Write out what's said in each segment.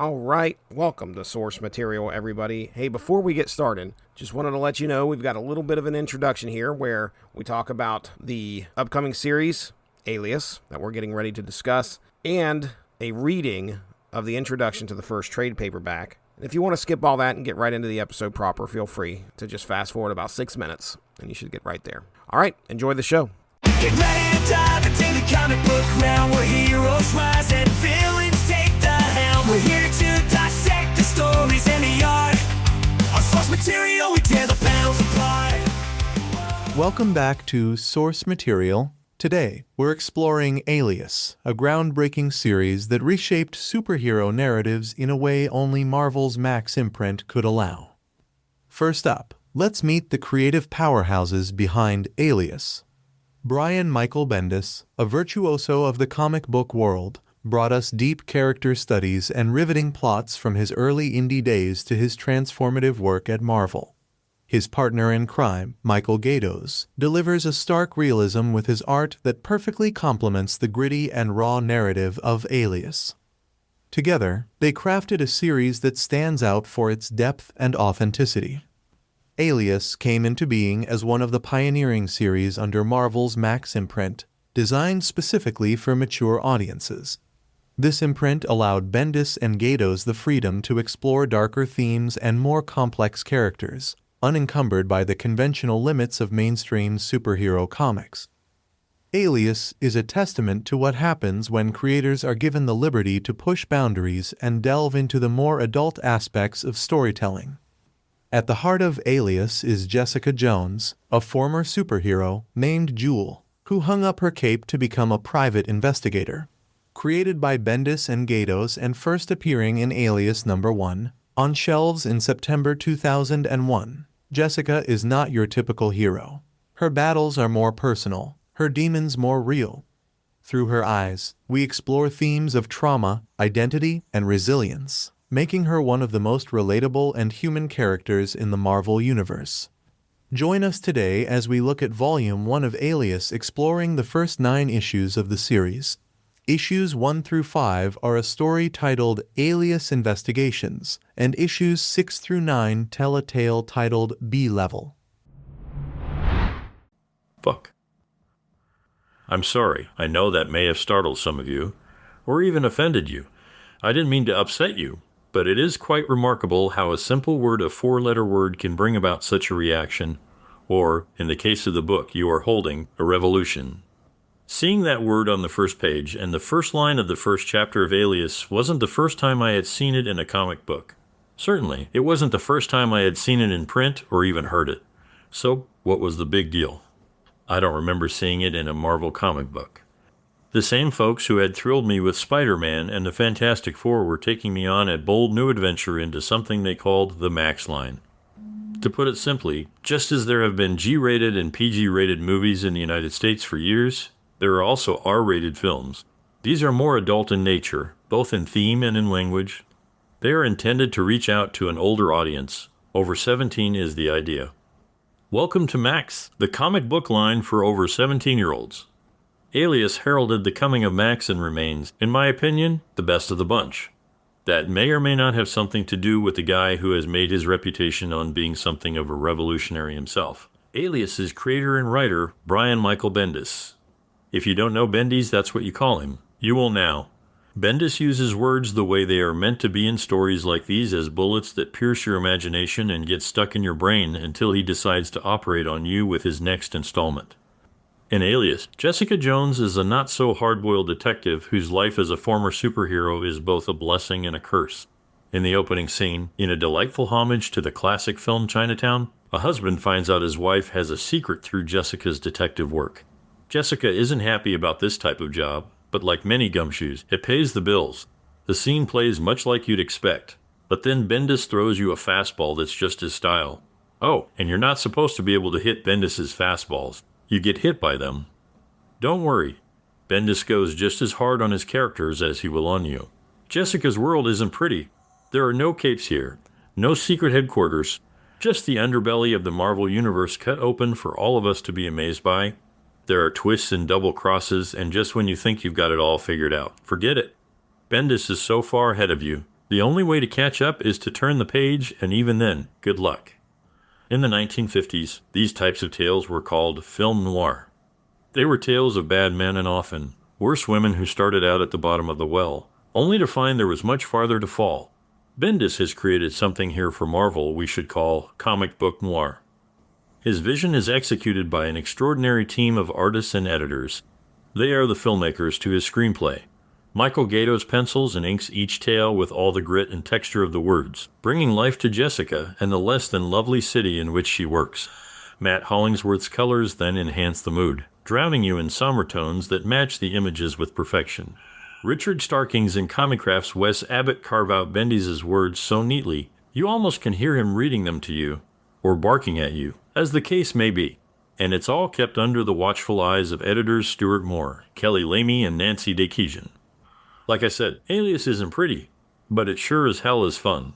All right, welcome to Source Material, everybody. Hey, before we get started, just wanted to let you know we've got a little bit of an introduction here where we talk about the upcoming series, Alias, that we're getting ready to discuss, and a reading of the introduction to the first trade paperback. If you want to skip all that and get right into the episode proper, feel free to just fast forward about 6 minutes, and you should get right there. All right, enjoy the show. Get ready to dive into the comic book realm where heroes rise and villains take the helm. We're here to dissect the stories and the art. On Source Material, we tear the panels apart. Welcome back to Source Material. Today, we're exploring Alias, a groundbreaking series that reshaped superhero narratives in a way only Marvel's Max imprint could allow. First up, let's meet the creative powerhouses behind Alias. Brian Michael Bendis, a virtuoso of the comic book world, brought us deep character studies and riveting plots from his early indie days to his transformative work at Marvel. His partner in crime, Michael Gaydos, delivers a stark realism with his art that perfectly complements the gritty and raw narrative of Alias. Together, they crafted a series that stands out for its depth and authenticity. Alias came into being as one of the pioneering series under Marvel's Max imprint, designed specifically for mature audiences. This imprint allowed Bendis and Gaydos the freedom to explore darker themes and more complex characters, unencumbered by the conventional limits of mainstream superhero comics. Alias is a testament to what happens when creators are given the liberty to push boundaries and delve into the more adult aspects of storytelling. At the heart of Alias is Jessica Jones, a former superhero named Jewel, who hung up her cape to become a private investigator. Created by Bendis and Gaydos and first appearing in Alias No. 1, on shelves in September 2001, Jessica is not your typical hero. Her battles are more personal, her demons more real. Through her eyes, we explore themes of trauma, identity, and resilience, making her one of the most relatable and human characters in the Marvel Universe. Join us today as we look at Volume 1 of Alias, exploring the first 9 issues of the series. Issues 1 through 5 are a story titled Alias Investigations, and issues 6 through 9 tell a tale titled B-Level. Fuck. I'm sorry. I know that may have startled some of you, or even offended you. I didn't mean to upset you. But it is quite remarkable how a simple word, a 4-letter word, can bring about such a reaction, or, in the case of the book you are holding, a revolution. Seeing that word on the first page and the first line of the first chapter of Alias wasn't the first time I had seen it in a comic book. Certainly, it wasn't the first time I had seen it in print or even heard it. So, what was the big deal? I don't remember seeing it in a Marvel comic book. The same folks who had thrilled me with Spider-Man and the Fantastic Four were taking me on a bold new adventure into something they called the Max line. To put it simply, just as there have been G-rated and PG-rated movies in the United States for years, there are also R-rated films. These are more adult in nature, both in theme and in language. They are intended to reach out to an older audience. Over 17 is the idea. Welcome to Max, the comic book line for over 17-year-olds. Alias heralded the coming of Max and remains, in my opinion, the best of the bunch. That may or may not have something to do with the guy who has made his reputation on being something of a revolutionary himself. Alias's creator and writer, Brian Michael Bendis. If you don't know Bendis, that's what you call him. You will now. Bendis uses words the way they are meant to be in stories like these, as bullets that pierce your imagination and get stuck in your brain until he decides to operate on you with his next installment. In Alias, Jessica Jones is a not-so-hard-boiled detective whose life as a former superhero is both a blessing and a curse. In the opening scene, in a delightful homage to the classic film Chinatown, a husband finds out his wife has a secret through Jessica's detective work. Jessica isn't happy about this type of job, but like many gumshoes, it pays the bills. The scene plays much like you'd expect, but then Bendis throws you a fastball that's just his style. Oh, and you're not supposed to be able to hit Bendis's fastballs. You get hit by them. Don't worry, Bendis goes just as hard on his characters as he will on you. Jessica's world isn't pretty. There are no capes here, no secret headquarters, just the underbelly of the Marvel Universe cut open for all of us to be amazed by. There are twists and double crosses, and just when you think you've got it all figured out, forget it. Bendis is so far ahead of you, The only way to catch up is to turn the page, and even then, good luck. In the 1950s, these types of tales were called film noir. They were tales of bad men and often worse women who started out at the bottom of the well, only to find there was much farther to fall. Bendis has created something here for Marvel we should call comic book noir. His vision is executed by an extraordinary team of artists and editors. They are the filmmakers to his screenplay. Michael Gaydos pencils and inks each tale with all the grit and texture of the words, bringing life to Jessica and the less than lovely city in which she works. Matt Hollingsworth's colors then enhance the mood, drowning you in somber tones that match the images with perfection. Richard Starkings and Comicraft's Wes Abbott carve out Bendis' words so neatly, you almost can hear him reading them to you, or barking at you, as the case may be. And it's all kept under the watchful eyes of editors Stuart Moore, Kelly Lamy, and Nancy Dekijian. Like I said, Alias isn't pretty, but it sure as hell is fun.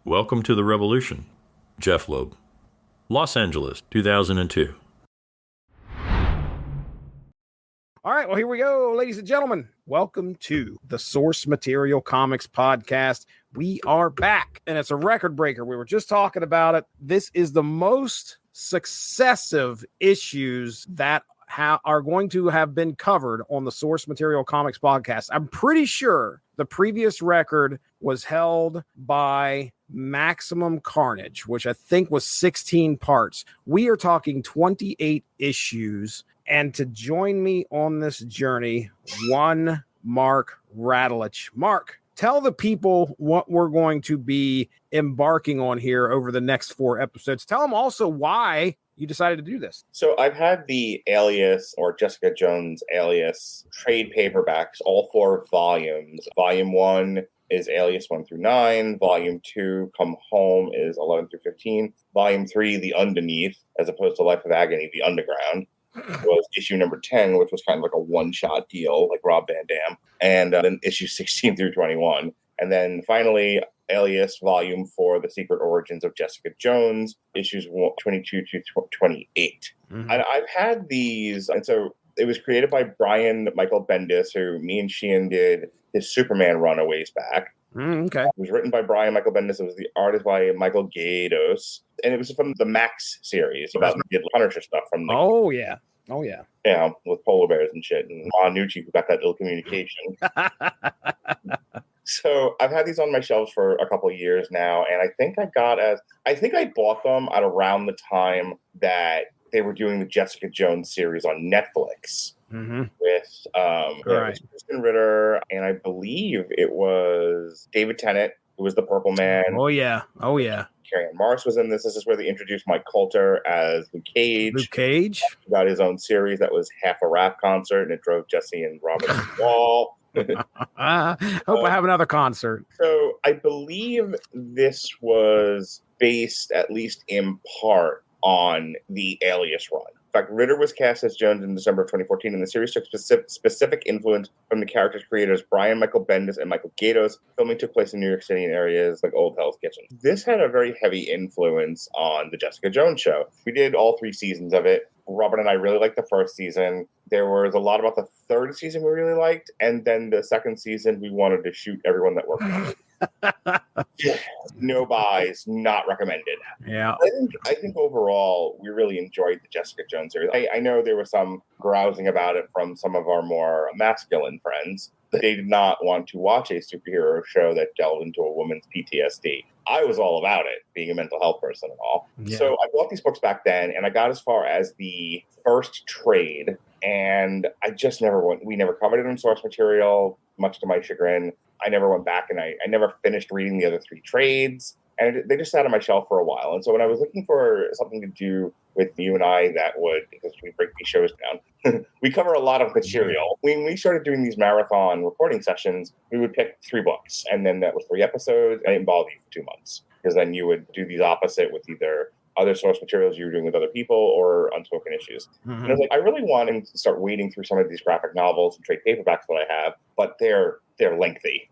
Welcome to the revolution. Jeff Loeb. Los Angeles, 2002. All right, well, here we go, ladies and gentlemen. Welcome to the Source Material Comics Podcast. We are back, and it's a record breaker. We were just talking about it. This is the most successive issues that are going to have been covered on the Source Material Comics Podcast. I'm pretty sure the previous record was held by Maximum Carnage, which I think was 16 parts. We are talking 28 issues. And to join me on this journey, one Mark Radulich. Mark, tell the people what we're going to be embarking on here over the next 4 episodes. Tell them also why you decided to do this. So I've had the Alias or Jessica Jones Alias trade paperbacks, all 4 volumes. Volume 1 is Alias 1 through 9. Volume 2, Come Home, is 11 through 15. Volume 3, The Underneath, as opposed to Life of Agony, The Underground, was issue number 10, which was kind of like a one-shot deal, like Rob Van Dam, and then issue 16 through 21. And then finally, Alias Volume 4, The Secret Origins of Jessica Jones, issues 22 to 28. Mm-hmm. And I've had these, and so it was created by Brian Michael Bendis, who me and Sheehan did his Superman run a ways back. Okay. It was written by Brian Michael Bendis. It was the artist by Michael Gaydos. And it was from the Max series about the Punisher stuff from Oh, yeah, with polar bears and shit. And Nucci, who got that ill communication. So I've had these on my shelves for a couple of years now. And I think I bought them at around the time that they were doing the Jessica Jones series on Netflix. Mm-hmm. With Right. Kristen Ritter, and I believe it was David Tennant, who was the Purple Man. Oh yeah. Carrie Ann Moss was in this. This is where they introduced Mike Coulter as Luke Cage. Luke Cage He got his own series that was half a rap concert, and it drove Jesse and Robin to the wall. Hope I have another concert. So I believe this was based, at least in part, on the Alias run. In fact, Ritter was cast as Jones in December of 2014, and the series took specific influence from the character's creators Brian Michael Bendis and Michael Gaydos. Filming took place in New York City in areas like Old Hell's Kitchen. This had a very heavy influence on the Jessica Jones show. We did all 3 seasons of it. Robert and I really liked the first season. There was a lot about the third season we really liked, and then the second season we wanted to shoot everyone that worked on it. No buys, not recommended. Yeah. I think overall we really enjoyed the Jessica Jones series. I know there was some grousing about it from some of our more masculine friends. They did not want to watch a superhero show that delved into a woman's PTSD. I was all about it, being a mental health person and all. Yeah. So I bought these books back then, and I got as far as the first trade, and I just we never covered it in Source Material, much to my chagrin. I never went back, and I never finished reading the other 3 trades, and they just sat on my shelf for a while. And so when I was looking for something to do with you and I that would, because we break these shows down, we cover a lot of material. When we started doing these marathon recording sessions, we would pick 3 books, and then that was 3 episodes, and it involved you for 2 months, because then you would do these opposite with either other source materials you were doing with other people or unspoken issues. Mm-hmm. And I was like, I really want to start wading through some of these graphic novels and trade paperbacks that I have, but they're lengthy.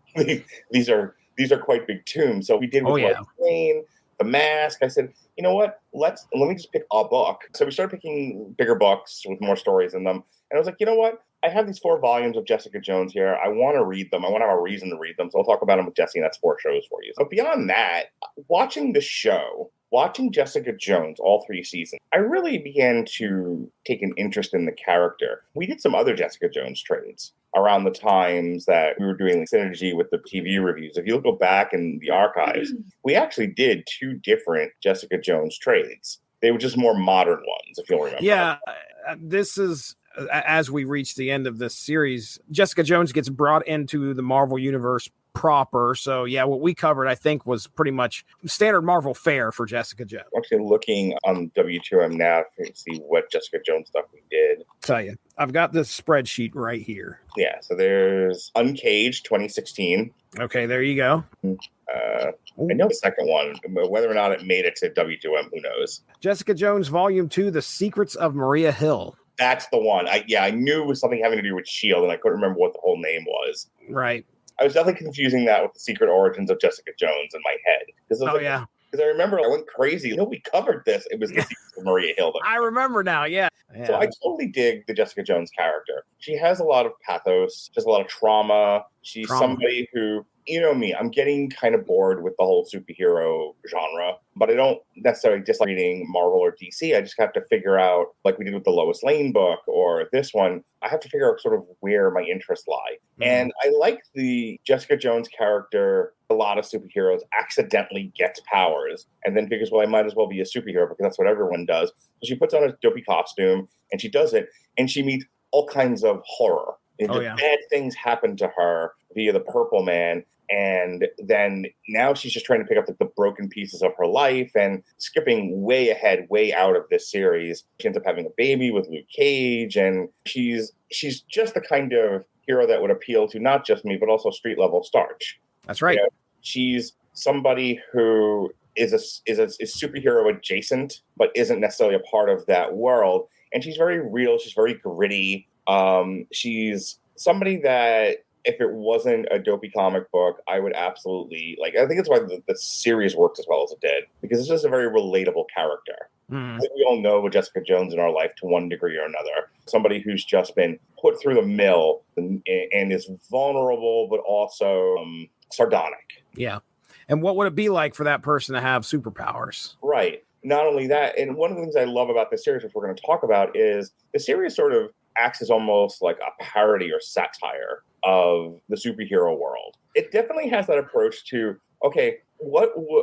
These are quite big tomes. So we did with Plane, The Mask. I said, you know what? Let me just pick a book. So we started picking bigger books with more stories in them. And I was like, you know what? I have these 4 volumes of Jessica Jones here. I want to read them. I want to have a reason to read them. So I'll talk about them with Jesse, and that's 4 shows for you. But beyond that, watching the show, watching Jessica Jones, all 3 seasons, I really began to take an interest in the character. We did some other Jessica Jones trades around the times that we were doing synergy with the TV reviews. If you go back in the archives, we actually did 2 different Jessica Jones trades. They were just more modern ones, if you'll remember. Yeah, this is, as we reach the end of this series, Jessica Jones gets brought into the Marvel Universe proper. So, yeah, what we covered, I think, was pretty much standard Marvel fare for Jessica Jones. I'm actually looking on W2M now to see what Jessica Jones stuff we did. Tell you, I've got this spreadsheet right here. Yeah, so there's Uncaged 2016. Okay, there you go. I know the second one, but whether or not it made it to W2M, who knows? Jessica Jones, Volume 2, The Secrets of Maria Hill. That's the one. I knew it was something having to do with S.H.I.E.L.D., and I couldn't remember what the whole name was. Right. I was definitely confusing that with the Secret Origins of Jessica Jones in my head. Yeah. Because I remember I went crazy. We covered this. It was the Secrets of Maria Hill. I remember now, yeah. So I totally dig the Jessica Jones character. She has a lot of pathos. She has a lot of trauma. She's somebody who, you know me, I'm getting kind of bored with the whole superhero genre, but I don't necessarily dislike reading Marvel or DC. I just have to figure out, like we did with the Lois Lane book or this one, I have to figure out sort of where my interests lie. And I like the Jessica Jones character. A lot of superheroes accidentally gets powers and then figures, well, I might as well be a superhero because that's what everyone does. So she puts on a dopey costume and she does it, and she meets all kinds of horror. Bad things happen to her via the Purple Man. And then now she's just trying to pick up the broken pieces of her life, and skipping way ahead, way out of this series. She ends up having a baby with Luke Cage, and she's just the kind of hero that would appeal to not just me, but also street level starch. That's right. You know, she's somebody who is superhero adjacent, but isn't necessarily a part of that world. And she's very real. She's very gritty. She's somebody that, if it wasn't a dopey comic book, I would absolutely like. I think it's why the series works as well as it did, because it's just a very relatable character. I think we all know Jessica Jones in our life to one degree or another. Somebody who's just been put through the mill and is vulnerable, but also sardonic. Yeah. And what would it be like for that person to have superpowers? Right. Not only that, and one of the things I love about this series, which we're going to talk about, is the series sort of acts as almost like a parody or satire of the superhero world. It definitely has that approach to, okay,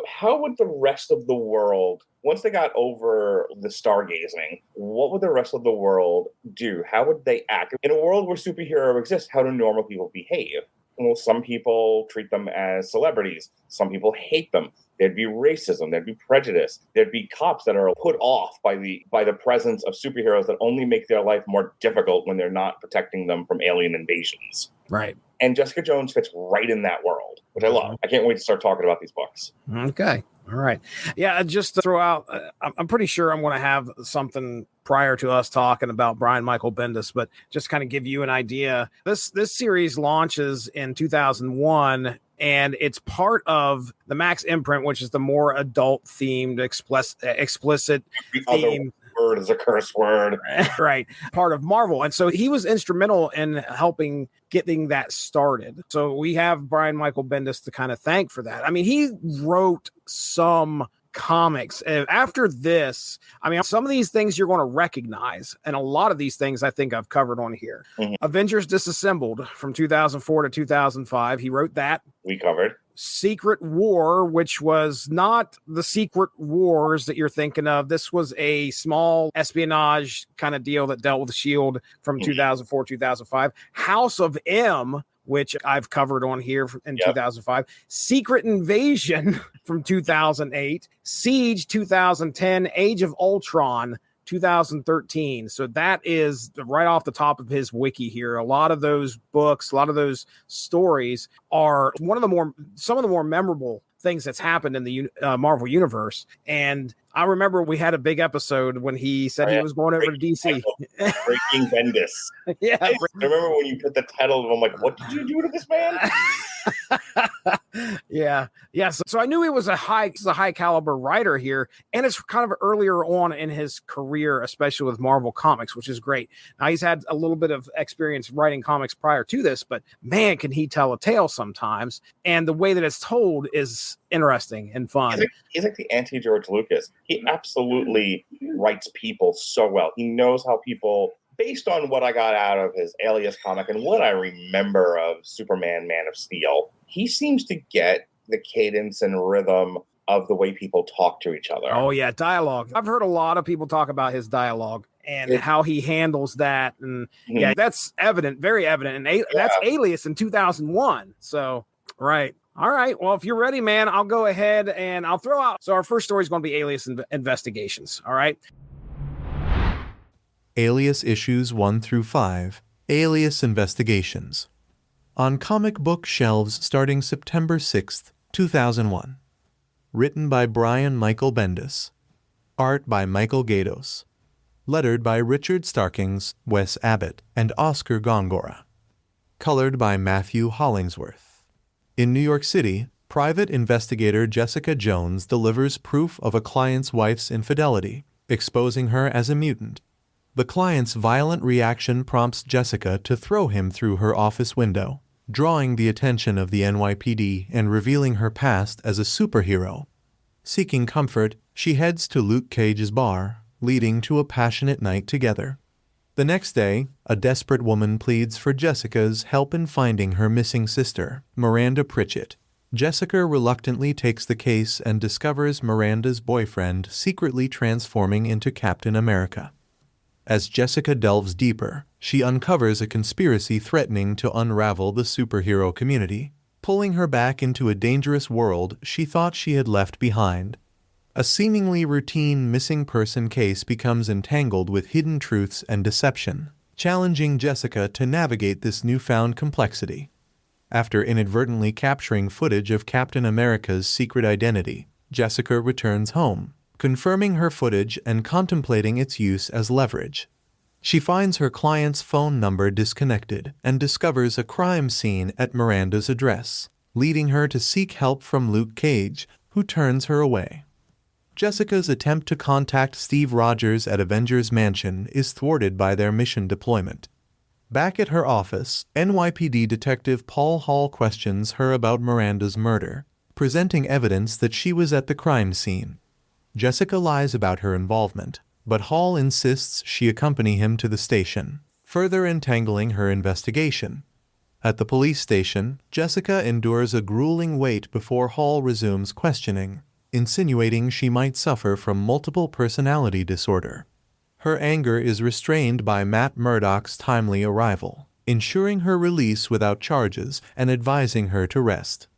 how would the rest of the world, once they got over the stargazing, what would the rest of the world do? How would they act? In a world where superhero exists, how do normal people behave? Well, some people treat them as celebrities. Some people hate them. There'd be racism. There'd be prejudice. There'd be cops that are put off by the presence of superheroes that only make their life more difficult when they're not protecting them from alien invasions. Right. And Jessica Jones fits right in that world, which I love. I can't wait to start talking about these books. Okay. All right. Yeah, just to throw out, I'm pretty sure I'm going to have something prior to us talking about Brian Michael Bendis, but just kind of give you an idea. This series launches in 2001, and it's part of the Max imprint, which is the more adult-themed, explicit theme. Word is a curse word. Right. Part of Marvel. And so he was instrumental in helping getting that started. So we have Brian Michael Bendis to kind of thank for that. I mean, he wrote some comics. After this, I mean, some of these things you're going to recognize, and a lot of these things I think I've covered on here. Avengers Disassembled from 2004 to 2005. He wrote that. We covered. Secret War, which was not the Secret Wars that you're thinking of. This was a small espionage kind of deal that dealt with S.H.I.E.L.D. from 2004, 2005. House of M, which I've covered on here in 2005. Secret Invasion from 2008. Siege 2010. Age of Ultron 2013. So that is right off the top of his wiki here. A lot of those books, a lot of those stories are some of the more memorable things that's happened in the Marvel universe. And I remember we had a big episode when he said he was going over to DC. Breaking Bendis. Yeah. I remember when you put the title of, I'm like, what did you do to this man? Yeah. So I knew he was a high caliber writer here, and it's kind of earlier on in his career, especially with Marvel Comics, which is great. Now he's had a little bit of experience writing comics prior to this, but man, can he tell a tale sometimes. And the way that it's told is interesting and fun. He's like the anti-George Lucas. He absolutely writes people so well. He knows how people, based on what I got out of his Alias comic and what I remember of Superman, Man of Steel, he seems to get the cadence and rhythm of the way people talk to each other. Oh, yeah, dialogue. I've heard a lot of people talk about his dialogue and how he handles that. And yeah, that's evident, very evident. And that's Alias in 2001. So, right. All right. Well, if you're ready, man, I'll go ahead and I'll throw out. So our first story is going to be Alias Investigations. All right. Alias Issues 1 through 5, Alias Investigations. On comic book shelves starting September 6th, 2001. Written by Brian Michael Bendis. Art by Michael Gaydos. Lettered by Richard Starkings, Wes Abbott, and Oscar Gongora. Colored by Matthew Hollingsworth. In New York City, private investigator Jessica Jones delivers proof of a client's wife's infidelity, exposing her as a mutant. The client's violent reaction prompts Jessica to throw him through her office window, drawing the attention of the NYPD and revealing her past as a superhero. Seeking comfort, she heads to Luke Cage's bar, leading to a passionate night together. The next day, a desperate woman pleads for Jessica's help in finding her missing sister, Miranda Pritchett. Jessica reluctantly takes the case and discovers Miranda's boyfriend secretly transforming into Captain America. As Jessica delves deeper, she uncovers a conspiracy threatening to unravel the superhero community, pulling her back into a dangerous world she thought she had left behind. A seemingly routine missing person case becomes entangled with hidden truths and deception, challenging Jessica to navigate this newfound complexity. After inadvertently capturing footage of Captain America's secret identity, Jessica returns home, confirming her footage and contemplating its use as leverage. She finds her client's phone number disconnected and discovers a crime scene at Miranda's address, leading her to seek help from Luke Cage, who turns her away. Jessica's attempt to contact Steve Rogers at Avengers Mansion is thwarted by their mission deployment. Back at her office, NYPD Detective Paul Hall questions her about Miranda's murder, presenting evidence that she was at the crime scene. Jessica lies about her involvement, but Hall insists she accompany him to the station, further entangling her investigation. At the police station, Jessica endures a grueling wait before Hall resumes questioning, insinuating she might suffer from multiple personality disorder. Her anger is restrained by Matt Murdock's timely arrival, ensuring her release without charges and advising her to rest.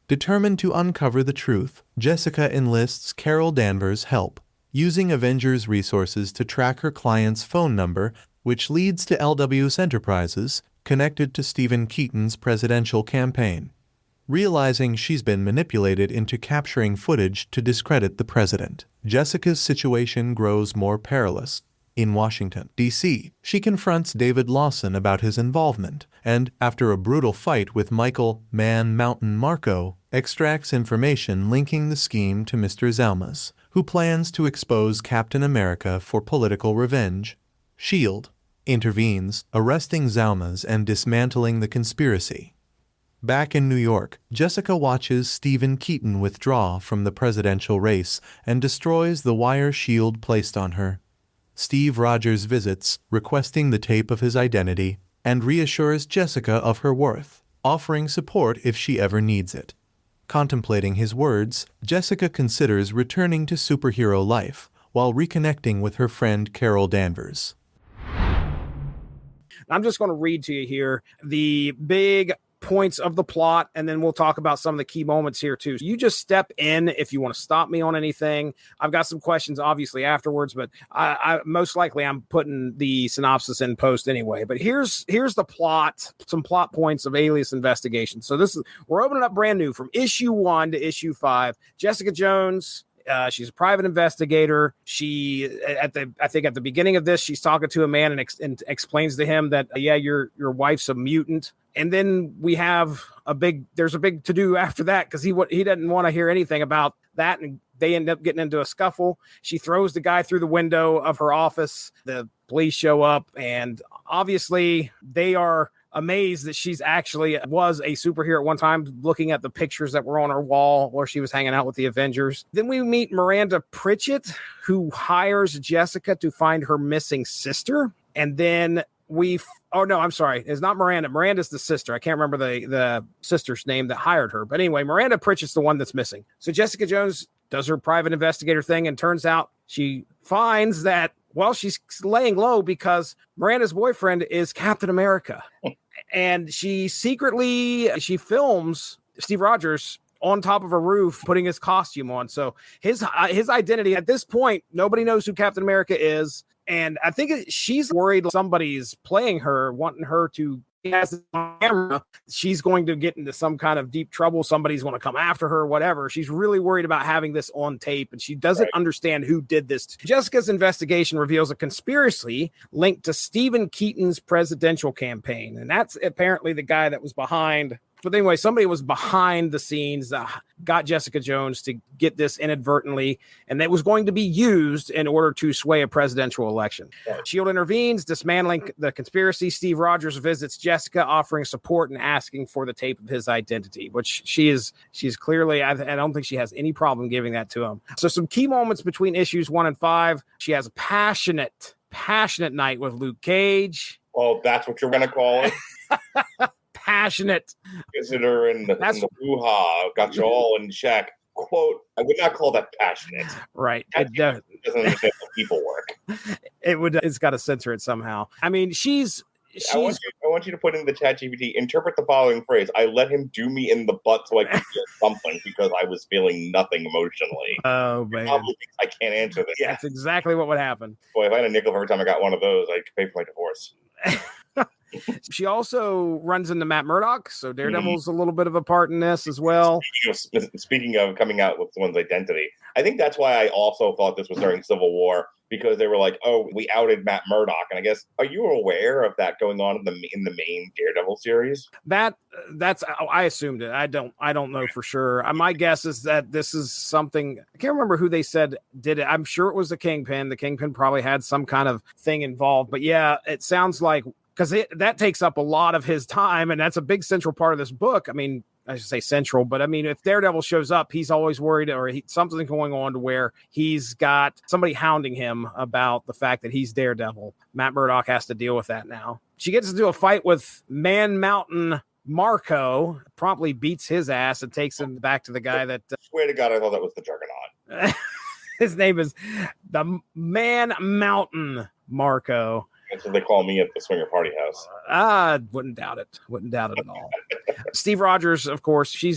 Determined to uncover the truth, Jessica enlists Carol Danvers' help, using Avengers resources to track her client's phone number, which leads to LW's Enterprises, connected to Stephen Keaton's presidential campaign. Realizing she's been manipulated into capturing footage to discredit the president, Jessica's situation grows more perilous. In Washington, D.C., she confronts David Lawson about his involvement and, after a brutal fight with Michael Man Mountain Marco, extracts information linking the scheme to Mr. Zalmas, who plans to expose Captain America for political revenge. S.H.I.E.L.D. intervenes, arresting Zalmas and dismantling the conspiracy. Back in New York, Jessica watches Stephen Keaton withdraw from the presidential race and destroys the wire shield placed on her. Steve Rogers visits, requesting the tape of his identity, and reassures Jessica of her worth, offering support if she ever needs it. Contemplating his words, Jessica considers returning to superhero life while reconnecting with her friend Carol Danvers. I'm just going to read to you here the big points of the plot, and then we'll talk about some of the key moments here too. So you just step in if you want to stop me on anything. I've got some questions obviously afterwards, but I most likely I'm putting the synopsis in post anyway. But here's the plot, some plot points of Alias Investigation. So we're opening up brand new from issue 1 to issue 5. Jessica Jones, she's a private investigator. She, I think at the beginning of this, she's talking to a man and explains to him that, your wife's a mutant. And then we have there's a big to do after that because he didn't want to hear anything about that. And they end up getting into a scuffle. She throws the guy through the window of her office. The police show up, and obviously they are amazed that she's actually was a superhero at one time, looking at the pictures that were on her wall where she was hanging out with the Avengers. Then we meet Miranda Pritchett, who hires Jessica to find her missing sister. And then I'm sorry. It's not Miranda. Miranda's the sister. I can't remember the sister's name that hired her. But anyway, Miranda Pritchett's the one that's missing. So Jessica Jones does her private investigator thing, and turns out she finds that, well, she's laying low because Miranda's boyfriend is Captain America. And she films Steve Rogers on top of a roof putting his costume on. So his identity at this point, nobody knows who Captain America is. And I think she's worried somebody's playing her, wanting her to has this on camera. She's going to get into some kind of deep trouble. Somebody's going to come after her, whatever. She's really worried about having this on tape, and she doesn't understand who did this. Jessica's investigation reveals a conspiracy linked to Stephen Keaton's presidential campaign. And that's apparently the guy that was behind. But anyway, somebody was behind the scenes that got Jessica Jones to get this inadvertently, and that was going to be used in order to sway a presidential election. S.H.I.E.L.D. intervenes, dismantling the conspiracy. Steve Rogers visits Jessica, offering support and asking for the tape of his identity, which she's clearly, I don't think she has any problem giving that to him. So some key moments between issues 1 and 5. She has a passionate night with Luke Cage. Oh, that's what you're going to call it? Passionate. Considering the hoo-ha got you all in check. Quote, I would not call that passionate. Right. It doesn't understand how people work. It's got to censor it somehow. I mean, I want you to put in the ChatGPT, interpret the following phrase. I let him do me in the butt so I could feel something because I was feeling nothing emotionally. Oh, man. Probably thinks I can't answer this. Yeah, that's exactly what would happen. Boy, if I had a nickel for every time I got one of those, I could pay for my divorce. She also runs into Matt Murdock, so Daredevil's a little bit of a part in this as well. Speaking of coming out with someone's identity, I think that's why I also thought this was during Civil War, because they were like, "Oh, we outed Matt Murdock," and I guess, are you aware of that going on in the main Daredevil series? That's I assumed it. I don't know for sure. My guess is that this is something. I can't remember who they said did it. I'm sure it was the Kingpin. The Kingpin probably had some kind of thing involved, but yeah, it sounds like. Because that takes up a lot of his time, and that's a big central part of this book. I mean, I should say central, but I mean, if Daredevil shows up, he's always worried, or something's going on to where he's got somebody hounding him about the fact that he's Daredevil. Matt Murdock has to deal with that now. She gets into a fight with Man Mountain Marco, promptly beats his ass and takes him back to the guy that... swear to God, I thought that was the Juggernaut. His name is the Man Mountain Marco. That's what they call me at the Swinger Party House. I wouldn't doubt it. Wouldn't doubt it at all. Steve Rogers, of course, she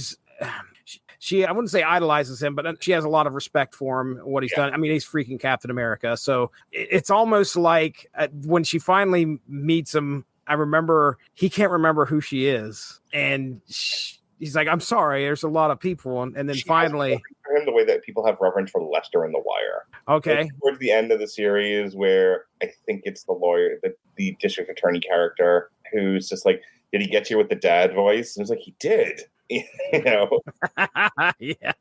I wouldn't say idolizes him, but she has a lot of respect for him, what he's done. I mean, he's freaking Captain America. So it's almost like when she finally meets him, I remember he can't remember who she is. And he's like, I'm sorry, there's a lot of people. And then finally... For him, the way that people have reverence for Lester in The Wire. Okay. It's towards the end of the series where I think it's the lawyer, the district attorney character, who's just like, did he get you with the dad voice? And it's like, he did. You know? Yeah.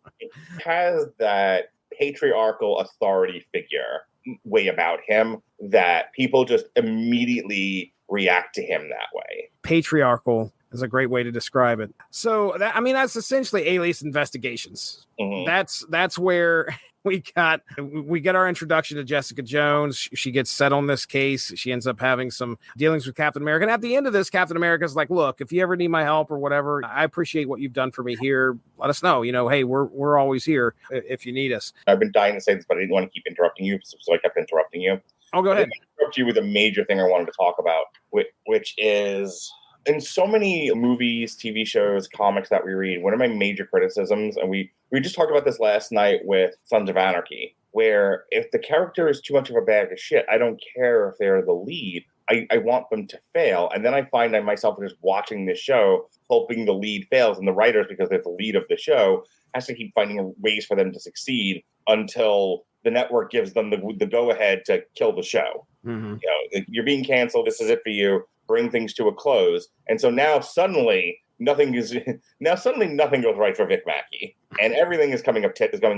He has that patriarchal authority figure way about him that people just immediately react to him that way. Patriarchal is a great way to describe it. So that's essentially Alias Investigations. Mm-hmm. That's where we get our introduction to Jessica Jones. She gets set on this case. She ends up having some dealings with Captain America. And at the end of this, Captain America's like, look, if you ever need my help or whatever, I appreciate what you've done for me here. Let us know. Hey, we're always here if you need us. I've been dying to say this, but I didn't want to keep interrupting you, so I kept interrupting you. Oh, go ahead. I interrupt you with a major thing I wanted to talk about, which is... in so many movies, TV shows, comics that we read, one of my major criticisms, and we just talked about this last night with Sons of Anarchy, where if the character is too much of a bag of shit, I don't care if they're the lead. I want them to fail. And then I find I myself just watching this show, hoping the lead fails. And the writers, because they're the lead of the show, has to keep finding ways for them to succeed until the network gives them the go-ahead to kill the show. Mm-hmm. You're being canceled. This is it for you. bring things to a close. And so now suddenly nothing goes right for Vic Mackey, and everything is going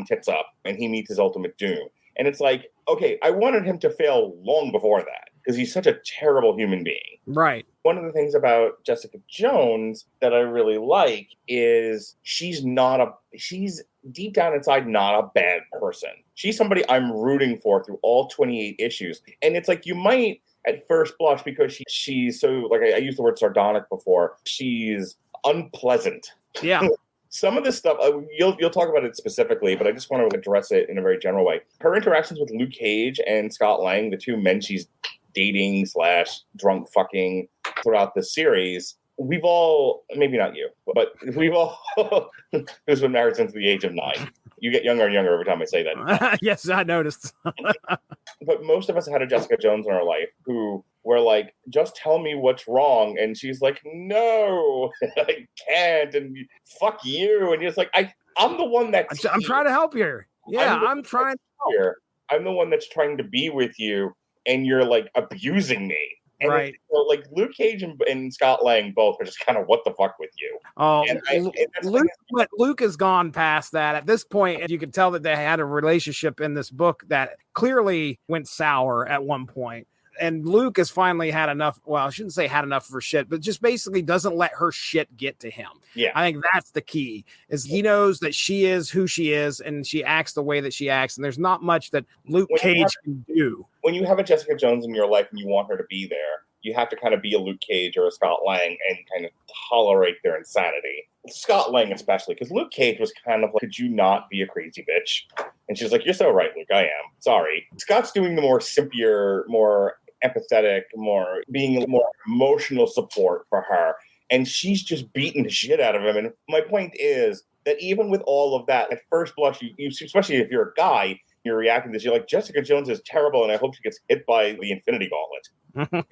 tits up, and he meets his ultimate doom. And it's like, okay, I wanted him to fail long before that because he's such a terrible human being. Right. One of the things about Jessica Jones that I really like is she's deep down inside not a bad person. She's somebody I'm rooting for through all 28 issues. And it's like, you might at first blush because she's so, like, I used the word sardonic before. She's unpleasant. Yeah. Some of this stuff, you'll talk about it specifically, but I just want to address it in a very general way. Her interactions with Luke Cage and Scott Lang, the two men she's dating / drunk fucking throughout the series, we've all, maybe not you, but we've all who's been married since the age of 9. You get younger and younger every time I say that. Yes, I noticed. But most of us had a Jessica Jones in our life who were like, just tell me what's wrong. And she's like, no, I can't. And fuck you. And you're just like, I'm the one that's I'm trying to help you. Yeah, I'm trying to help. Here. I'm the one that's trying to be with you. And you're like abusing me. And right. So, like, Luke Cage and Scott Lang both are just kind of, what the fuck with you? Oh, Luke has gone past that. At this point, you could tell that they had a relationship in this book that clearly went sour at one point. And Luke has finally had enough. Well, I shouldn't say had enough of her shit, but just basically doesn't let her shit get to him. Yeah. I think that's the key, is he knows that she is who she is and she acts the way that she acts. And there's not much that Luke Cage can do. When you have a Jessica Jones in your life and you want her to be there, you have to kind of be a Luke Cage or a Scott Lang and kind of tolerate their insanity. Scott Lang especially, because Luke Cage was kind of like, could you not be a crazy bitch? And she's like, you're so right, Luke, I am. Sorry. Scott's doing the more simpier, more empathetic, being more emotional support for her. And she's just beating the shit out of him. And my point is that even with all of that, at first blush, you especially if you're a guy, you're reacting to this, you're like, Jessica Jones is terrible, and I hope she gets hit by the Infinity Gauntlet.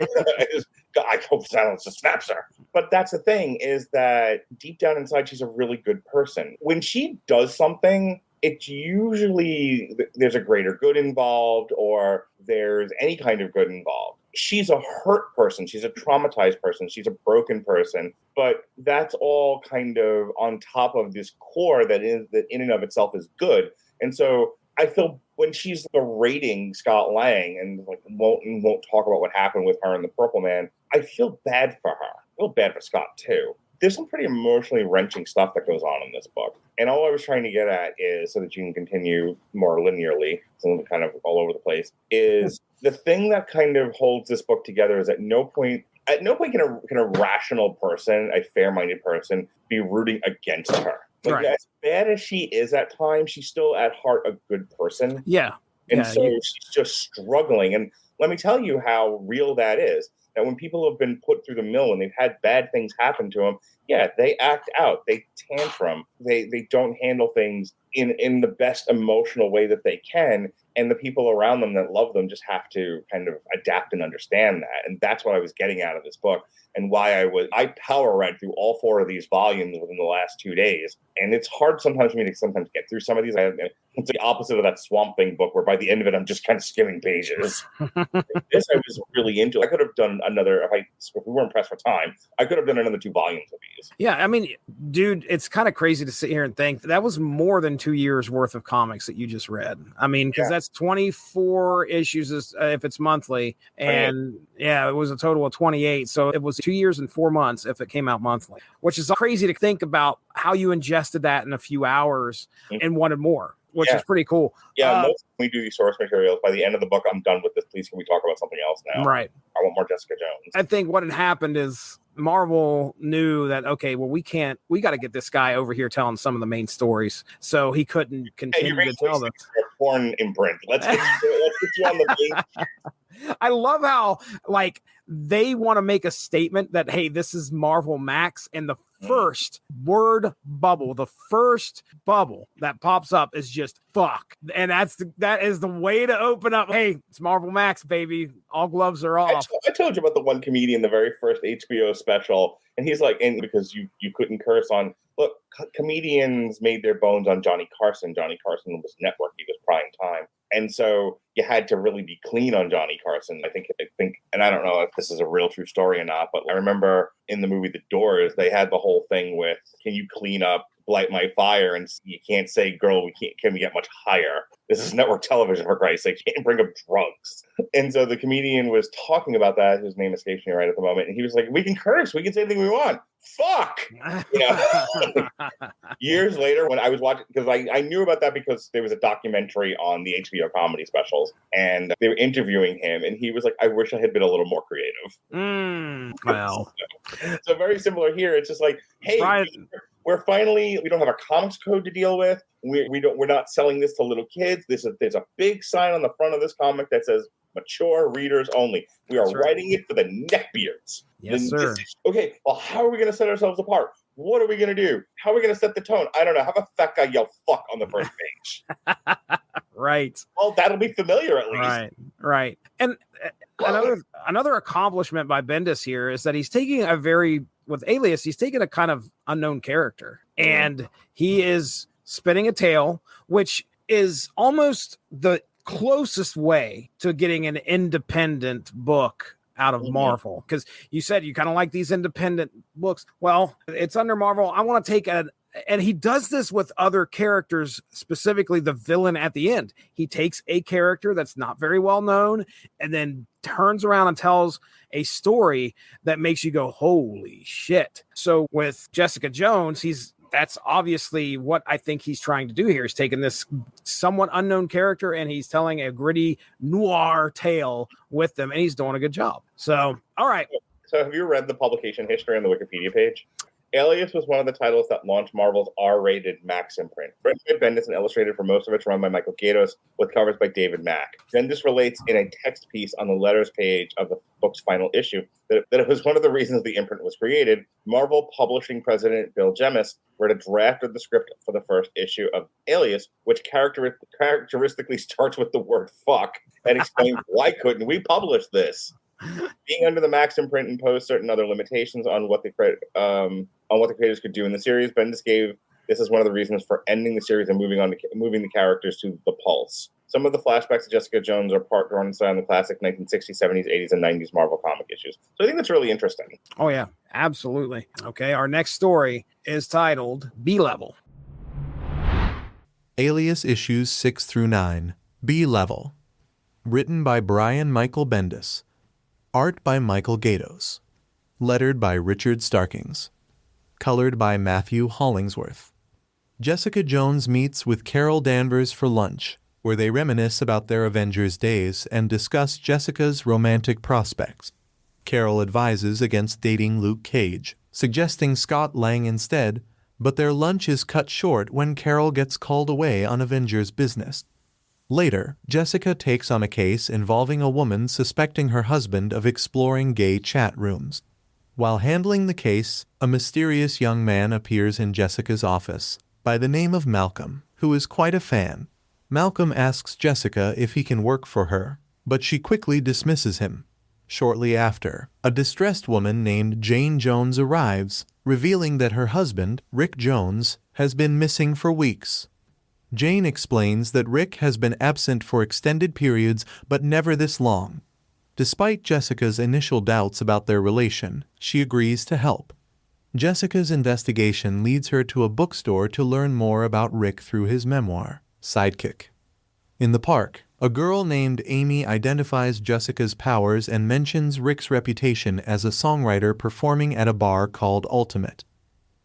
I hope Silence just snaps her. But that's the thing, is that deep down inside, she's a really good person. When she does something, it's usually there's a greater good involved, or there's any kind of good involved. She's a hurt person. She's a traumatized person. She's a broken person. But that's all kind of on top of this core that in and of itself is good. And so I feel when she's berating Scott Lang and like won't talk about what happened with her and the Purple Man, I feel bad for her. I feel bad for Scott too. There's some pretty emotionally wrenching stuff that goes on in this book. And all I was trying to get at is, so that you can continue more linearly, so kind of all over the place, is the thing that kind of holds this book together is at no point can a rational person, a fair-minded person, be rooting against her. Like, right. As bad as she is at times, she's still at heart a good person. Yeah. And she's just struggling. And let me tell you how real that is. That when people have been put through the mill and they've had bad things happen to them, yeah, they act out, they tantrum, they don't handle things in the best emotional way that they can. And the people around them that love them just have to kind of adapt and understand that. And that's what I was getting out of this book, and why I power read through all 4 of these volumes within the last 2 days. And it's hard sometimes for me to get through some of these. It's the opposite of that Swamp Thing book, where by the end of it, I'm just kind of skimming pages. This I was really into. I could have done another, if we weren't pressed for time, I could have done another 2 volumes of these. Yeah, I mean, dude, it's kind of crazy to sit here and think that was more than 2 years worth of comics that you just read. I mean, because that's 24 issues if it's monthly, and it was a total of 28. So it was 2 years and 4 months if it came out monthly, which is crazy to think about how you ingested that in a few hours and wanted more, which is pretty cool. Yeah, most when we do these source materials, by the end of the book, I'm done with this. Please, can we talk about something else now? Right. I want more Jessica Jones. I think what had happened is Marvel knew that, okay, well, we got to get this guy over here telling some of the main stories. So he couldn't continue to tell them. Porn imprint. Let's get you on the page. I love how, like, they want to make a statement that, hey, this is Marvel Max, and the first word bubble, the first bubble that pops up is just fuck. And that is the way to open up. Hey, it's Marvel Max, baby. All gloves are off. I told you about the one comedian, the very first HBO special, and he's like, and because you couldn't curse on, look, comedians made their bones on Johnny Carson. Johnny Carson was network. He was prime time. And so you had to really be clean on Johnny Carson. I think, and I don't know if this is a real true story or not, but I remember in the movie The Doors, they had the whole thing with, can you clean up, light my fire? And you can't say, girl, can we get much higher? This is network television, for Christ's sake. You can't bring up drugs. And so the comedian was talking about that. His name escapes me right at the moment. And he was like, we can curse. We can say anything we want. Fuck. You know? Years later, when I was watching, because I knew about that because there was a documentary on the HBO comedy specials, and they were interviewing him, and he was like, I wish I had been a little more creative. Well, so very similar here. It's just like, hey, right. we don't have a comics code to deal with. We're not selling this to little kids. There's a big sign on the front of this comic that says mature readers only. We are That's right. writing it for the neckbeards. Yes, sir. Okay, well, how are we going to set ourselves apart? What are we going to do? How are we going to set the tone? I don't know. Have a fat guy yell fuck on the first page. Right. Well, that'll be familiar at least. Right. And another accomplishment by Bendis here is that he's taking with Alias, he's taking a kind of unknown character, and he is spinning a tale, which is almost the closest way to getting an independent book out of Marvel, because you said you kind of like these independent books. Well, it's under Marvel. I want to take and he does this with other characters, specifically the villain at the end. He takes a character that's not very well known and then turns around and tells a story that makes you go, holy shit. So with Jessica Jones, that's obviously what I think he's trying to do here, is taking this somewhat unknown character and he's telling a gritty noir tale with them, and he's doing a good job. So, all right. So have you read the publication history on the Wikipedia page? Alias was one of the titles that launched Marvel's R-rated Max imprint. Written by Bendis and illustrated for most of its run by Michael Gaydos, with covers by David Mack. Bendis relates in a text piece on the letters page of the book's final issue that it was one of the reasons the imprint was created. Marvel publishing president Bill Jemas read a draft of the script for the first issue of Alias, which characteristically starts with the word fuck, and explains why couldn't we publish this? Being under the Max imprint imposed certain other limitations on what the creators could do in the series. Bendis gave this as one of the reasons for ending the series and moving the characters to the Pulse. Some of the flashbacks to Jessica Jones are part drawn inside the classic 1960s, 70s, 80s, and 90s Marvel comic issues. So I think that's really interesting. Oh, yeah, absolutely. Okay, our next story is titled B-Level. Alias Issues 6 through 9, B-Level. Written by Brian Michael Bendis. Art by Michael Gaydos. Lettered by Richard Starkings. Colored by Matthew Hollingsworth. Jessica Jones meets with Carol Danvers for lunch, where they reminisce about their Avengers days and discuss Jessica's romantic prospects. Carol advises against dating Luke Cage, suggesting Scott Lang instead, but their lunch is cut short when Carol gets called away on Avengers business. Later, Jessica takes on a case involving a woman suspecting her husband of exploring gay chat rooms. While handling the case, a mysterious young man appears in Jessica's office by the name of Malcolm, who is quite a fan. Malcolm asks Jessica if he can work for her, but she quickly dismisses him. Shortly after, a distressed woman named Jane Jones arrives, revealing that her husband, Rick Jones, has been missing for weeks. Jane explains that Rick has been absent for extended periods, but never this long. Despite Jessica's initial doubts about their relation, she agrees to help. Jessica's investigation leads her to a bookstore to learn more about Rick through his memoir, Sidekick. In the park, a girl named Amy identifies Jessica's powers and mentions Rick's reputation as a songwriter performing at a bar called Ultimate.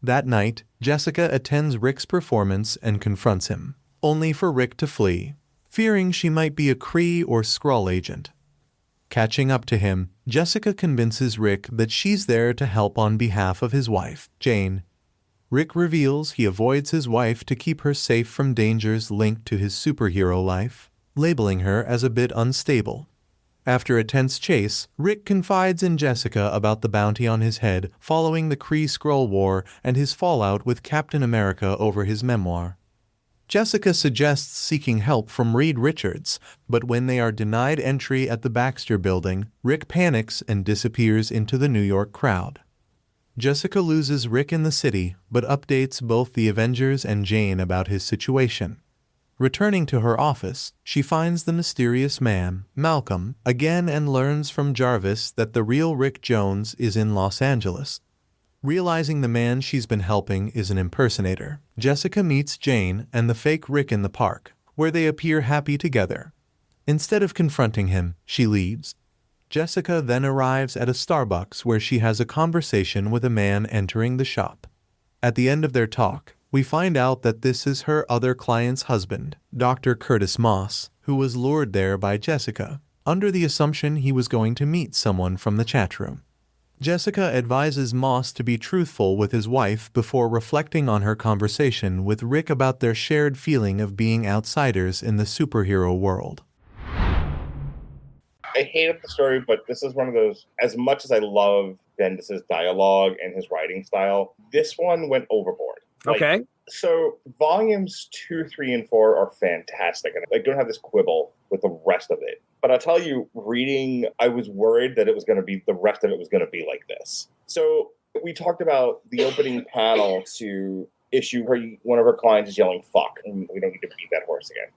That night, Jessica attends Rick's performance and confronts him, only for Rick to flee, fearing she might be a Kree or Skrull agent. Catching up to him, Jessica convinces Rick that she's there to help on behalf of his wife, Jane. Rick reveals he avoids his wife to keep her safe from dangers linked to his superhero life, labeling her as a bit unstable. After a tense chase, Rick confides in Jessica about the bounty on his head following the Kree-Skrull War and his fallout with Captain America over his memoir. Jessica suggests seeking help from Reed Richards, but when they are denied entry at the Baxter Building, Rick panics and disappears into the New York crowd. Jessica loses Rick in the city, but updates both the Avengers and Jane about his situation. Returning to her office, she finds the mysterious man, Malcolm, again and learns from Jarvis that the real Rick Jones is in Los Angeles. Realizing the man she's been helping is an impersonator, Jessica meets Jane and the fake Rick in the park, where they appear happy together. Instead of confronting him, she leaves. Jessica then arrives at a Starbucks where she has a conversation with a man entering the shop. At the end of their talk, we find out that this is her other client's husband, Dr. Curtis Moss, who was lured there by Jessica, under the assumption he was going to meet someone from the chat room. Jessica advises Moss to be truthful with his wife before reflecting on her conversation with Rick about their shared feeling of being outsiders in the superhero world. I hated the story, but this is one of those, as much as I love Bendis' dialogue and his writing style, this one went overboard. Okay. So volumes 2, 3, and 4 are fantastic, and I don't have this quibble with the rest of it. But I'll tell you, reading, I was worried that the rest of it was going to be like this. So we talked about the opening panel to issue where one of her clients is yelling "fuck," and we don't need to beat that horse again.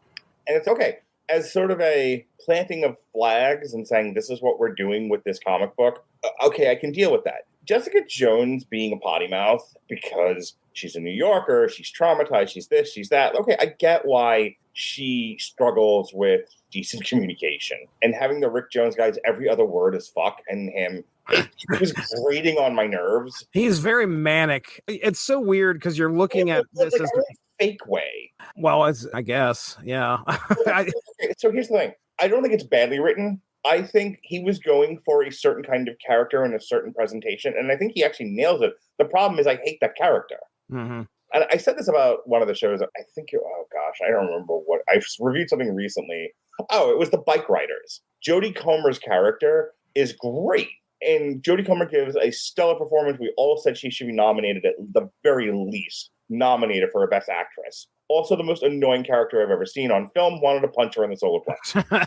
And it's okay. As sort of a planting of flags and saying this is what we're doing with this comic book, okay, I can deal with that. Jessica Jones being a potty mouth because she's a New Yorker, she's traumatized, she's this, she's that. Okay, I get why she struggles with decent communication. And having the Rick Jones guys, every other word is fuck, and him, it was grating on my nerves. He's very manic. It's so weird because you're looking at this as a fake way. Well, I guess, yeah. So here's the thing. I don't think it's badly written. I think he was going for a certain kind of character and a certain presentation, and I think he actually nails it. The problem is I hate that character. Mm-hmm. And I said this about one of the shows. I think, I don't remember what. I reviewed something recently. Oh, it was the Bike Riders. Jodie Comer's character is great. And Jodie Comer gives a stellar performance. We all said she should be nominated, at the very least, nominated for a Best Actress. Also the most annoying character I've ever seen on film. Wanted to punch her in the solar plexus.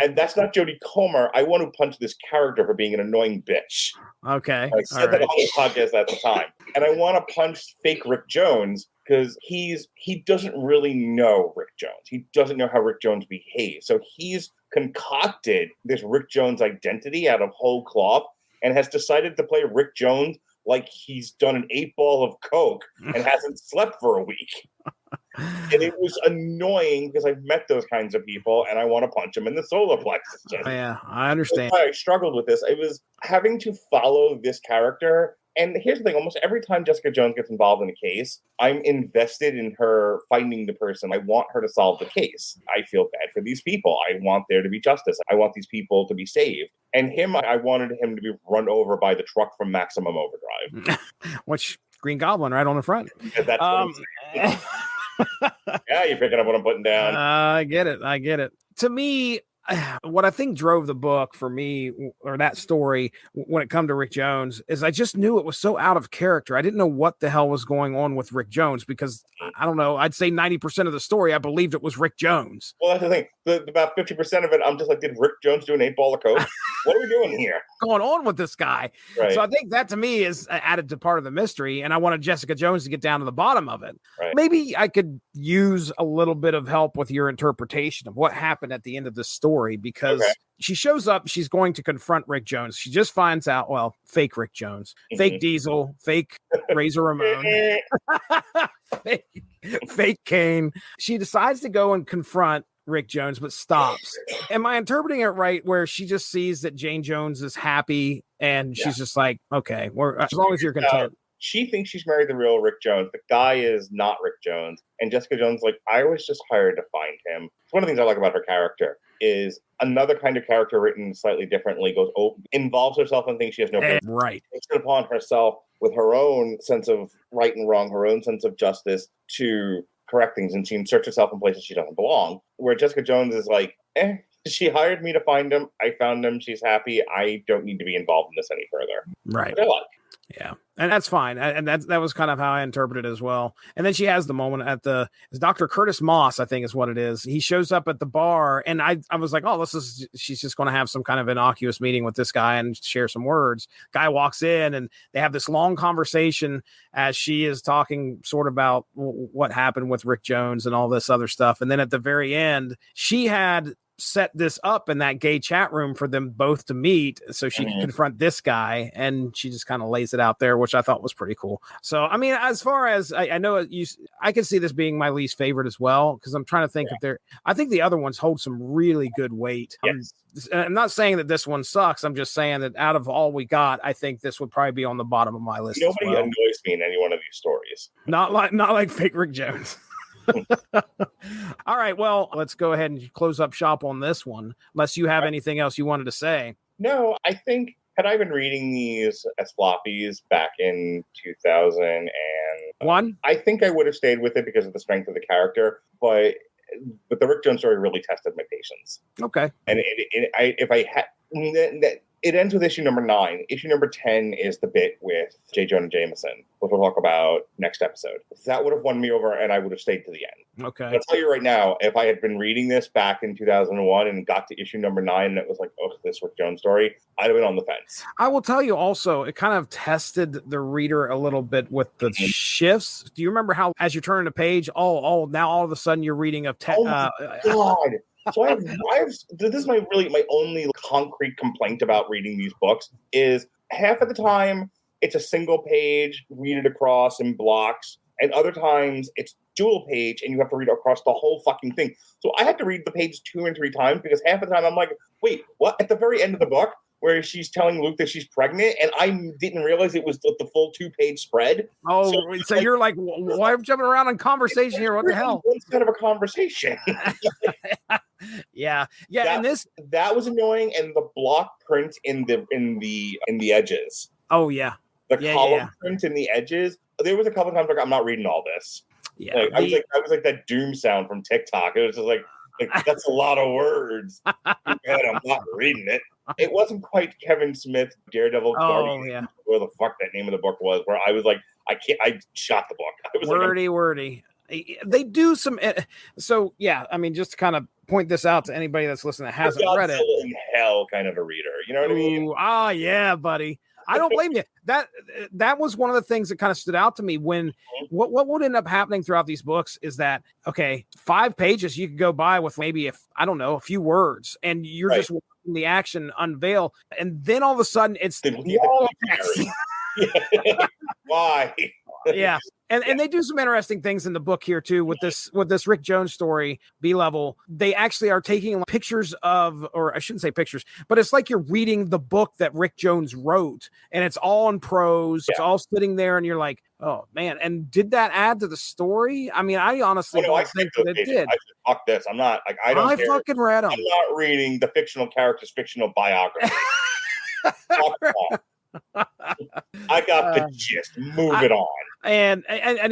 And that's not Jodie Comer. I want to punch this character for being an annoying bitch. Okay. I said that on the podcast at the time. And I want to punch fake Rick Jones because he doesn't really know Rick Jones. He doesn't know how Rick Jones behaves. So he's concocted this Rick Jones identity out of whole cloth and has decided to play Rick Jones like he's done an 8-ball of coke and hasn't slept for a week. And it was annoying because I've met those kinds of people and I want to punch them in the solar plexus. Yeah, I understand. I struggled with this. I was having to follow this character. And here's the thing, almost every time Jessica Jones gets involved in a case, I'm invested in her finding the person. I want her to solve the case. I feel bad for these people. I want there to be justice. I want these people to be saved. And I wanted him to be run over by the truck from Maximum Overdrive. Which, Green Goblin right on the front. Yeah, you're picking up what I'm putting down. I get it. To me, what I think drove the book for me, or that story, when it come to Rick Jones, is I just knew it was so out of character. I didn't know what the hell was going on with Rick Jones because, I don't know, I'd say 90% of the story, I believed it was Rick Jones. Well, that's the thing. About 50% of it, I'm just like, did Rick Jones do an 8-ball of coke? What are we doing here? Going on with this guy. Right. So I think that to me is added to part of the mystery, and I wanted Jessica Jones to get down to the bottom of it. Right. Maybe I could use a little bit of help with your interpretation of what happened at the end of the story, because she shows up, she's going to confront Rick Jones. She just finds out, well, fake Rick Jones, fake Diesel, fake Razor Ramon, fake Kane. She decides to go and confront Rick Jones, but stops. Am I interpreting it right where she just sees that Jane Jones is happy and she's just like, okay, as long as you're content. She thinks she's married the real Rick Jones. The guy is not Rick Jones. And Jessica Jones is like, I was just hired to find him. It's one of the things I like about her character is another kind of character written slightly differently, involves herself in things she has no business. Right. Takes it upon herself with her own sense of right and wrong, her own sense of justice to correct things, and she inserts herself in places she doesn't belong. Where Jessica Jones is like, she hired me to find him. I found him. She's happy. I don't need to be involved in this any further. Right. I like. Yeah, and that's fine, and that was kind of how I interpreted it as well. And then she has the moment at it's Dr. Curtis Moss, I think is what it is. He shows up at the bar, and I was like, oh, she's just going to have some kind of innocuous meeting with this guy and share some words. Guy walks in, and they have this long conversation as she is talking sort of about what happened with Rick Jones and all this other stuff. And then at the very end, she had set this up in that gay chat room for them both to meet so she can confront this guy, and she just kind of lays it out there, which I thought was pretty cool. So I mean, as far as I know, I can see this being my least favorite as well, because I'm trying to think if I think the other ones hold some really good weight. Yes. I'm not saying that this one sucks. I'm just saying that out of all we got, I think this would probably be on the bottom of my list. Nobody annoys me in any one of these stories. Not like fake Rick Jones. All right, well, let's go ahead and close up shop on this one, unless you have anything else you wanted to say. No, I think had I been reading these as floppies back in 2001, I think I would have stayed with it because of the strength of the character, but the Rick Jones story really tested my patience. Okay. And it ends with issue number 9. Issue number 10 is the bit with J. Jonah Jameson, which we'll talk about next episode. That would have won me over, and I would have stayed to the end. Okay. I'll tell you right now, if I had been reading this back in 2001 and got to issue number 9, and it was like, oh, this Rick Jones story, I'd have been on the fence. I will tell you also, it kind of tested the reader a little bit with the shifts. Do you remember how, as you're turning the page, now all of a sudden you're reading a God. So I have this is my only concrete complaint about reading these books is half of the time it's a single page, read it across in blocks, and other times it's dual page and you have to read across the whole fucking thing. So I had to read the page 2 and 3 times because half the time I'm like, wait, what? At the very end of the book where she's telling Luke that she's pregnant and I didn't realize it was the full 2-page spread. Oh, so you're like, why am I jumping around on conversation here? What the hell? It's kind of a conversation. Yeah. And that was annoying, and the block print in the edges. Oh yeah. The column print in the edges. There was a couple of times like I'm not reading all this. Yeah. I was like that doom sound from TikTok. It was just like that's a lot of words. I'm not reading it. It wasn't quite Kevin Smith, Daredevil, Guardian, where the fuck that name of the book was, where I was like, I shot the book. I was wordy. They do some. So yeah, I mean, just to kind of point this out to anybody that's listening that hasn't read it. In hell, kind of a reader. You know what I mean? Ah, yeah, buddy. I don't blame you. That was one of the things that kind of stood out to me when what would end up happening throughout these books is that, okay, 5 pages you could go by with maybe a few words, and you're just watching the action unveil, and then all of a sudden it's wall of text. Why? Yeah. And they do some interesting things in the book here too with this Rick Jones story, B-level. They actually are taking pictures of, or I shouldn't say pictures, but it's like you're reading the book that Rick Jones wrote, and it's all in prose. Yeah. It's all sitting there, and you're like, oh man. And did that add to the story? I mean, I honestly don't think that it did. I said, fuck this. I'm not like I don't. I care. Fucking read them. I'm not reading the fictional character's fictional biography. Fuck off. I got the gist. Move it on. And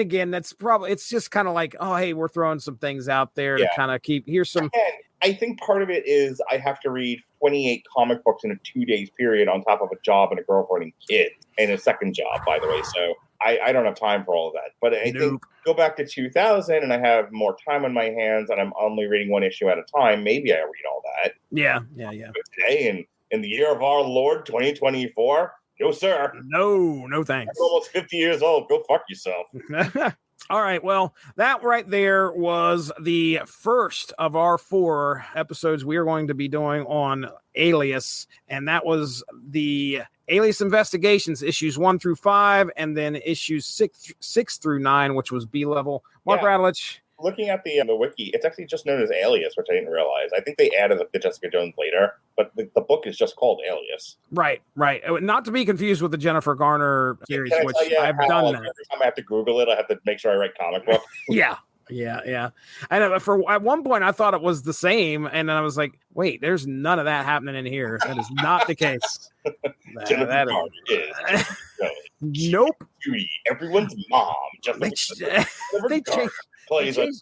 again, that's probably, it's just kind of like, oh, hey, we're throwing some things out there to kind of here's some. And I think part of it is I have to read 28 comic books in a 2 days period on top of a job and a girlfriend and kid and a second job, by the way. So I don't have time for all of that. But I think go back to 2000 and I have more time on my hands and I'm only reading 1 issue at a time. Maybe I read all that. Yeah. But today, in the year of our Lord 2024, no, sir. No, thanks. I'm almost 50 years old. Go fuck yourself. All right. Well, that right there was the first of our 4 episodes we are going to be doing on Alias. And that was the Alias Investigations, issues 1 through 5, and then issues 6 through 9, which was B-level. Mark Radulich. Looking at the wiki, it's actually just known as Alias, which I didn't realize. I think they added the Jessica Jones later, but the book is just called Alias. Right. Not to be confused with the Jennifer Garner series, which I've done that. Every time I have to Google it, I have to make sure I write comic book. Yeah. And at one point, I thought it was the same, and then I was like, "Wait, there's none of that happening in here. That is not the case." Jennifer Garner is. Nope. Judy, everyone's mom. Just they changed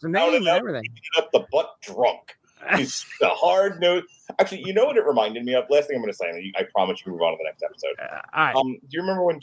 the name and everything. Up the butt drunk. The hard note. Actually, you know what it reminded me of? Last thing I'm going to say, and I promise you can move on to the next episode. All right. Do you remember when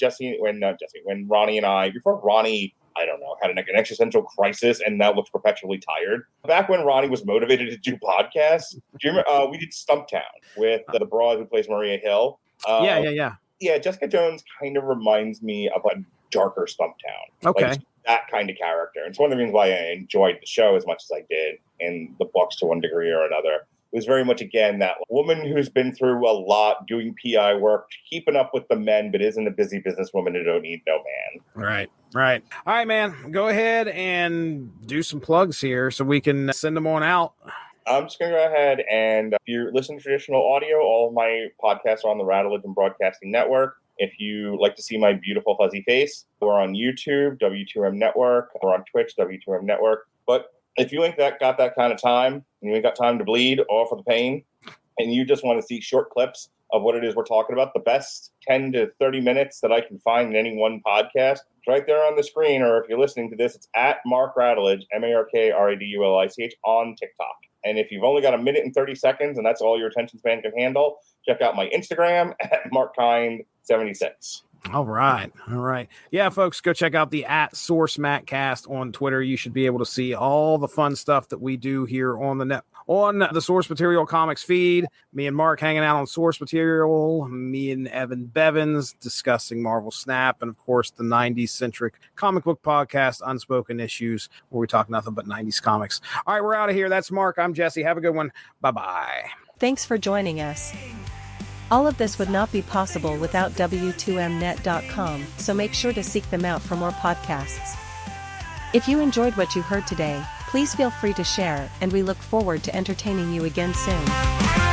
Ronnie and I, before Ronnie, I don't know, had an existential crisis and now looks perpetually tired? Back when Ronnie was motivated to do podcasts, do you remember we did Stumptown with the broad who plays Maria Hill? Yeah. Yeah, Jessica Jones kind of reminds me of a darker Stumptown. Okay. Like, that kind of character. And it's one of the reasons why I enjoyed the show as much as I did in the books to one degree or another. It was very much, again, that woman who's been through a lot, doing PI work, keeping up with the men, but isn't a busy businesswoman who don't need no man. Right. All right, man. Go ahead and do some plugs here so we can send them on out. I'm just going to go ahead and if you listen to traditional audio, all of my podcasts are on the Rattledge and Broadcasting Network. If you like to see my beautiful fuzzy face, we're on YouTube, W2M Network. We're on Twitch, W2M Network. But if you ain't got that kind of time, and you ain't got time to bleed or for the pain, and you just want to see short clips of what it is we're talking about, the best 10 to 30 minutes that I can find in any one podcast, it's right there on the screen. Or if you're listening to this, it's at Mark Radulich, MarkRadulich on TikTok. And if you've only got a minute and 30 seconds, and that's all your attention span can handle, check out my Instagram at MarkKind76. All right. Yeah, folks, go check out the @SourceMattCast on Twitter. You should be able to see all the fun stuff that we do here on the Source Material Comics feed. Me and Mark hanging out on Source Material. Me and Evan Bevins discussing Marvel Snap, and of course the 90s centric comic book podcast, Unspoken Issues, where we talk nothing but 90s comics. All right, we're out of here. That's Mark. I'm Jesse. Have a good one. Bye-bye. Thanks for joining us. All of this would not be possible without W2Mnet.com, so make sure to seek them out for more podcasts. If you enjoyed what you heard today, please feel free to share, and we look forward to entertaining you again soon.